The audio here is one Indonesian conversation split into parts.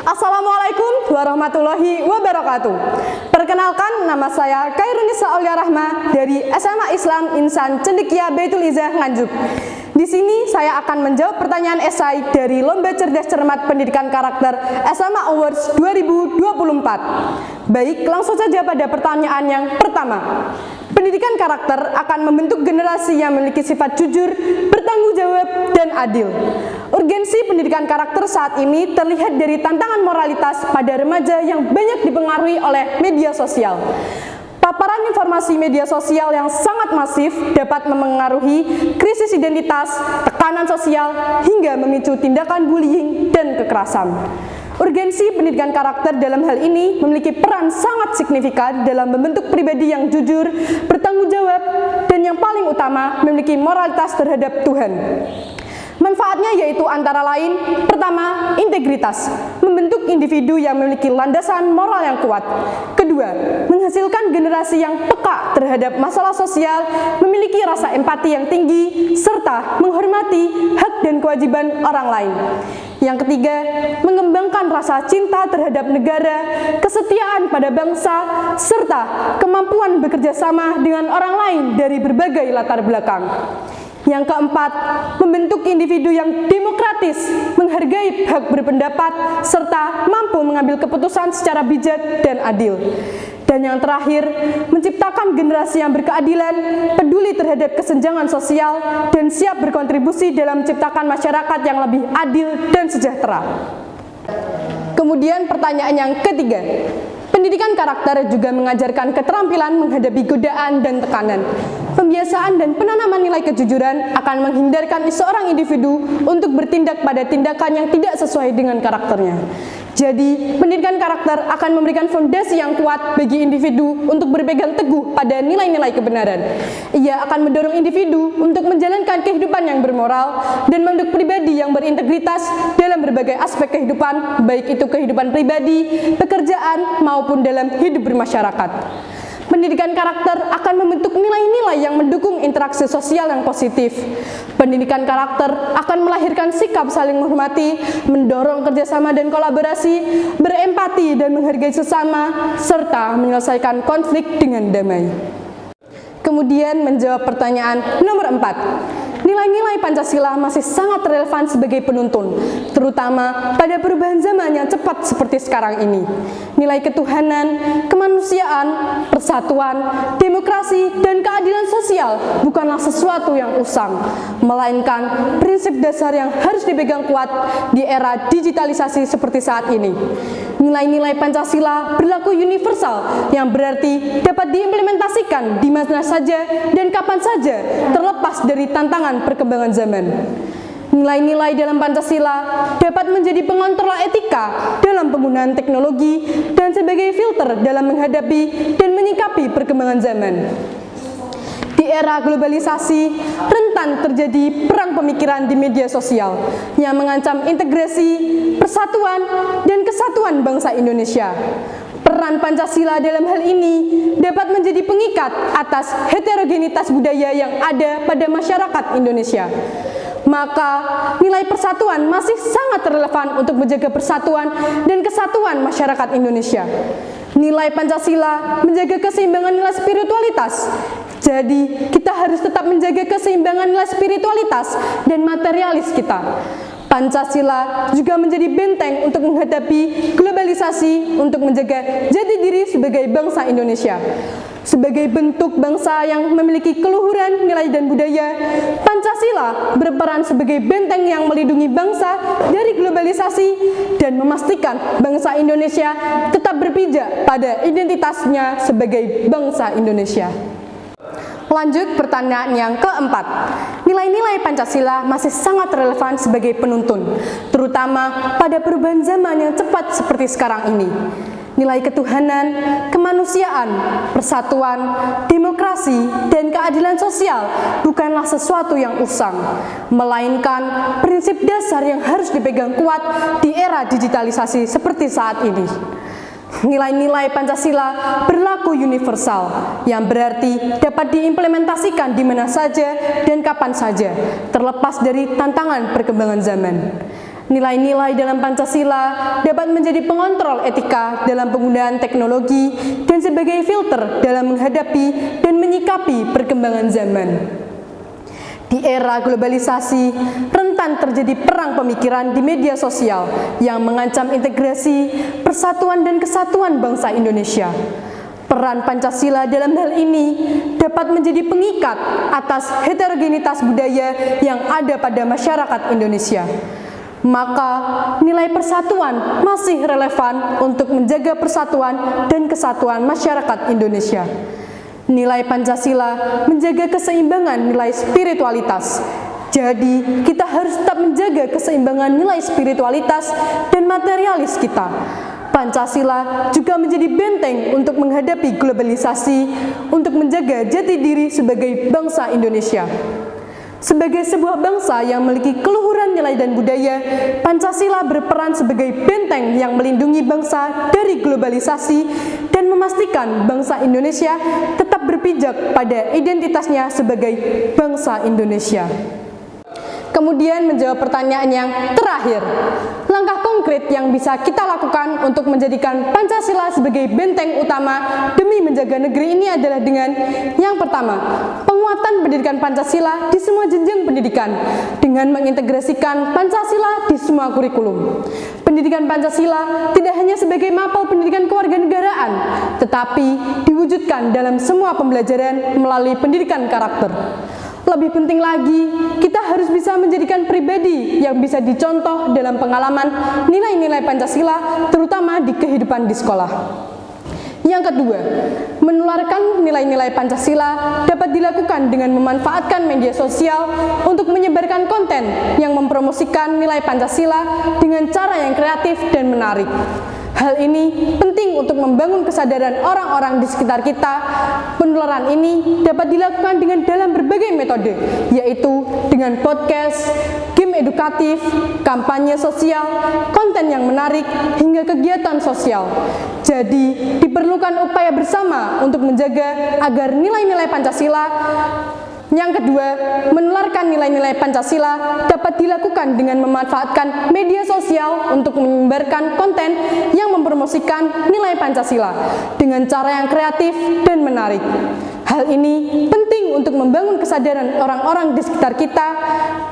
Assalamualaikum warahmatullahi wabarakatuh. Perkenalkan, nama saya Khairunisa Aulia Rahma dari SMA Islam Insan Cendekia Baitul Izzah Nganjuk. Di sini saya akan menjawab pertanyaan esai dari Lomba Cerdas Cermat Pendidikan Karakter SMA Awards 2024. Baik, langsung saja pada pertanyaan yang pertama. Pendidikan karakter akan membentuk generasi yang memiliki sifat jujur, bertanggung jawab, dan adil. Urgensi pendidikan karakter saat ini terlihat dari tantangan moralitas pada remaja yang banyak dipengaruhi oleh media sosial. Paparan informasi media sosial yang sangat masif dapat memengaruhi krisis identitas, tekanan sosial, hingga memicu tindakan bullying dan kekerasan. Urgensi pendidikan karakter dalam hal ini memiliki peran sangat signifikan dalam membentuk pribadi yang jujur, bertanggung jawab, dan yang paling utama memiliki moralitas terhadap Tuhan. Manfaatnya yaitu antara lain, pertama, integritas, membentuk individu yang memiliki landasan moral yang kuat. Kedua, menghasilkan generasi yang peka terhadap masalah sosial, memiliki rasa empati yang tinggi, serta menghormati hak dan kewajiban orang lain. Yang ketiga, mengembangkan rasa cinta terhadap negara, kesetiaan pada bangsa, serta kemampuan bekerja sama dengan orang lain dari berbagai latar belakang. Yang keempat, membentuk individu yang demokratis, menghargai hak berpendapat, serta mampu mengambil keputusan secara bijak dan adil. Dan yang terakhir, menciptakan generasi yang berkeadilan, peduli terhadap kesenjangan sosial, dan siap berkontribusi dalam menciptakan masyarakat yang lebih adil dan sejahtera. Kemudian pertanyaan yang ketiga, pendidikan karakter juga mengajarkan keterampilan menghadapi godaan dan tekanan. Pembiasaan dan penanaman nilai kejujuran akan menghindarkan seorang individu untuk bertindak pada tindakan yang tidak sesuai dengan karakternya. Jadi, pendidikan karakter akan memberikan fondasi yang kuat bagi individu untuk berpegang teguh pada nilai-nilai kebenaran. Ia akan mendorong individu untuk menjalankan kehidupan yang bermoral dan membentuk pribadi yang berintegritas dalam berbagai aspek kehidupan, baik itu kehidupan pribadi, pekerjaan, maupun dalam hidup bermasyarakat. Pendidikan karakter akan membentuk nilai-nilai yang mendukung interaksi sosial yang positif. Pendidikan karakter akan melahirkan sikap saling menghormati, mendorong kerjasama dan kolaborasi, berempati dan menghargai sesama, serta menyelesaikan konflik dengan damai. Kemudian menjawab pertanyaan nomor 4. Nilai-nilai Pancasila masih sangat relevan sebagai penuntun, terutama pada perubahan zaman yang cepat seperti sekarang ini. Nilai ketuhanan, kemanusiaan, persatuan, demokrasi, dan keadilan sosial bukanlah sesuatu yang usang, melainkan prinsip dasar yang harus dipegang kuat di era digitalisasi seperti saat ini. Nilai-nilai Pancasila berlaku universal, yang berarti dapat diimplementasikan di mana saja dan kapan saja, terlepas dari tantangan perkembangan zaman. Nilai-nilai dalam Pancasila dapat menjadi pengontrol etika dalam penggunaan teknologi dan sebagai filter dalam menghadapi dan menyikapi perkembangan zaman. Di era globalisasi, rentan terjadi perang pemikiran di media sosial yang mengancam integrasi, persatuan, dan kesatuan bangsa Indonesia. Peran Pancasila dalam hal ini dapat menjadi pengikat atas heterogenitas budaya yang ada pada masyarakat Indonesia. Maka, nilai persatuan masih sangat relevan untuk menjaga persatuan dan kesatuan masyarakat Indonesia. Nilai Pancasila menjaga keseimbangan nilai spiritualitas. Jadi, kita harus tetap menjaga keseimbangan nilai spiritualitas dan materialis kita. Pancasila juga menjadi benteng untuk menghadapi globalisasi, untuk menjaga jati diri sebagai bangsa Indonesia. Sebagai bentuk bangsa yang memiliki keluhuran nilai dan budaya, Pancasila berperan sebagai benteng yang melindungi bangsa dari globalisasi dan memastikan bangsa Indonesia tetap berpijak pada identitasnya sebagai bangsa Indonesia. Lanjut pertanyaan yang keempat. Nilai-nilai Pancasila masih sangat relevan sebagai penuntun, terutama pada perubahan zaman yang cepat seperti sekarang ini. Nilai ketuhanan, kemanusiaan, persatuan, demokrasi, dan keadilan sosial bukanlah sesuatu yang usang, melainkan prinsip dasar yang harus dipegang kuat di era digitalisasi seperti saat ini. Nilai-nilai Pancasila berlaku universal, yang berarti dapat diimplementasikan di mana saja dan kapan saja, terlepas dari tantangan perkembangan zaman. Nilai-nilai dalam Pancasila dapat menjadi pengontrol etika dalam penggunaan teknologi dan sebagai filter dalam menghadapi dan menyikapi perkembangan zaman. Di era globalisasi, rentan terjadi perang pemikiran di media sosial yang mengancam integrasi, persatuan dan kesatuan bangsa Indonesia. Peran Pancasila dalam hal ini dapat menjadi pengikat atas heterogenitas budaya yang ada pada masyarakat Indonesia. Maka, nilai persatuan masih relevan untuk menjaga persatuan dan kesatuan masyarakat Indonesia. Nilai Pancasila menjaga keseimbangan nilai spiritualitas. Jadi, kita harus tetap menjaga keseimbangan nilai spiritualitas dan materialis kita. Pancasila juga menjadi benteng untuk menghadapi globalisasi, untuk menjaga jati diri sebagai bangsa Indonesia. Sebagai sebuah bangsa yang memiliki keluhuran nilai dan budaya, Pancasila berperan sebagai benteng yang melindungi bangsa dari globalisasi dan memastikan bangsa Indonesia tetap berpijak pada identitasnya sebagai bangsa Indonesia. Kemudian menjawab pertanyaan yang terakhir, langkah konkret yang bisa kita lakukan untuk menjadikan Pancasila sebagai benteng utama demi menjaga negeri ini adalah dengan yang pertama, penguatan pendidikan Pancasila di semua jenjang pendidikan dengan mengintegrasikan Pancasila di semua kurikulum. Pendidikan Pancasila tidak hanya sebagai mapel pendidikan kewarganegaraan, tetapi diwujudkan dalam semua pembelajaran melalui pendidikan karakter. Lebih penting lagi, kita harus bisa menjadikan pribadi yang bisa dicontoh dalam pengalaman nilai-nilai Pancasila, terutama di kehidupan di sekolah. Yang kedua, menularkan nilai-nilai Pancasila dapat dilakukan dengan memanfaatkan media sosial untuk menyebarkan konten yang mempromosikan nilai Pancasila dengan cara yang kreatif dan menarik. Hal ini penting untuk membangun kesadaran orang-orang di sekitar kita. Penularan ini dapat dilakukan dengan dalam berbagai metode, yaitu dengan podcast, game edukatif, kampanye sosial, konten yang menarik, hingga kegiatan sosial. Jadi, diperlukan upaya bersama untuk menjaga agar nilai-nilai Pancasila. Yang kedua, menularkan nilai-nilai Pancasila dapat dilakukan dengan memanfaatkan media sosial untuk menyebarkan konten yang mempromosikan nilai Pancasila dengan cara yang kreatif dan menarik. Hal ini penting untuk membangun kesadaran orang-orang di sekitar kita.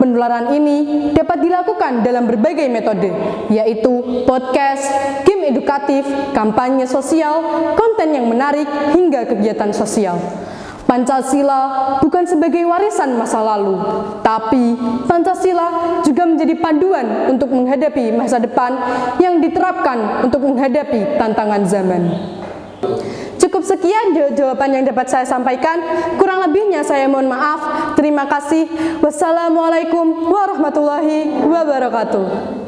Penularan ini dapat dilakukan dalam berbagai metode, yaitu podcast, game edukatif, kampanye sosial, konten yang menarik, hingga kegiatan sosial. Pancasila bukan sebagai warisan masa lalu, tapi Pancasila juga menjadi panduan untuk menghadapi masa depan yang diterapkan untuk menghadapi tantangan zaman. Cukup sekian jawaban yang dapat saya sampaikan. Kurang lebihnya saya mohon maaf. Terima kasih. Wassalamualaikum warahmatullahi wabarakatuh.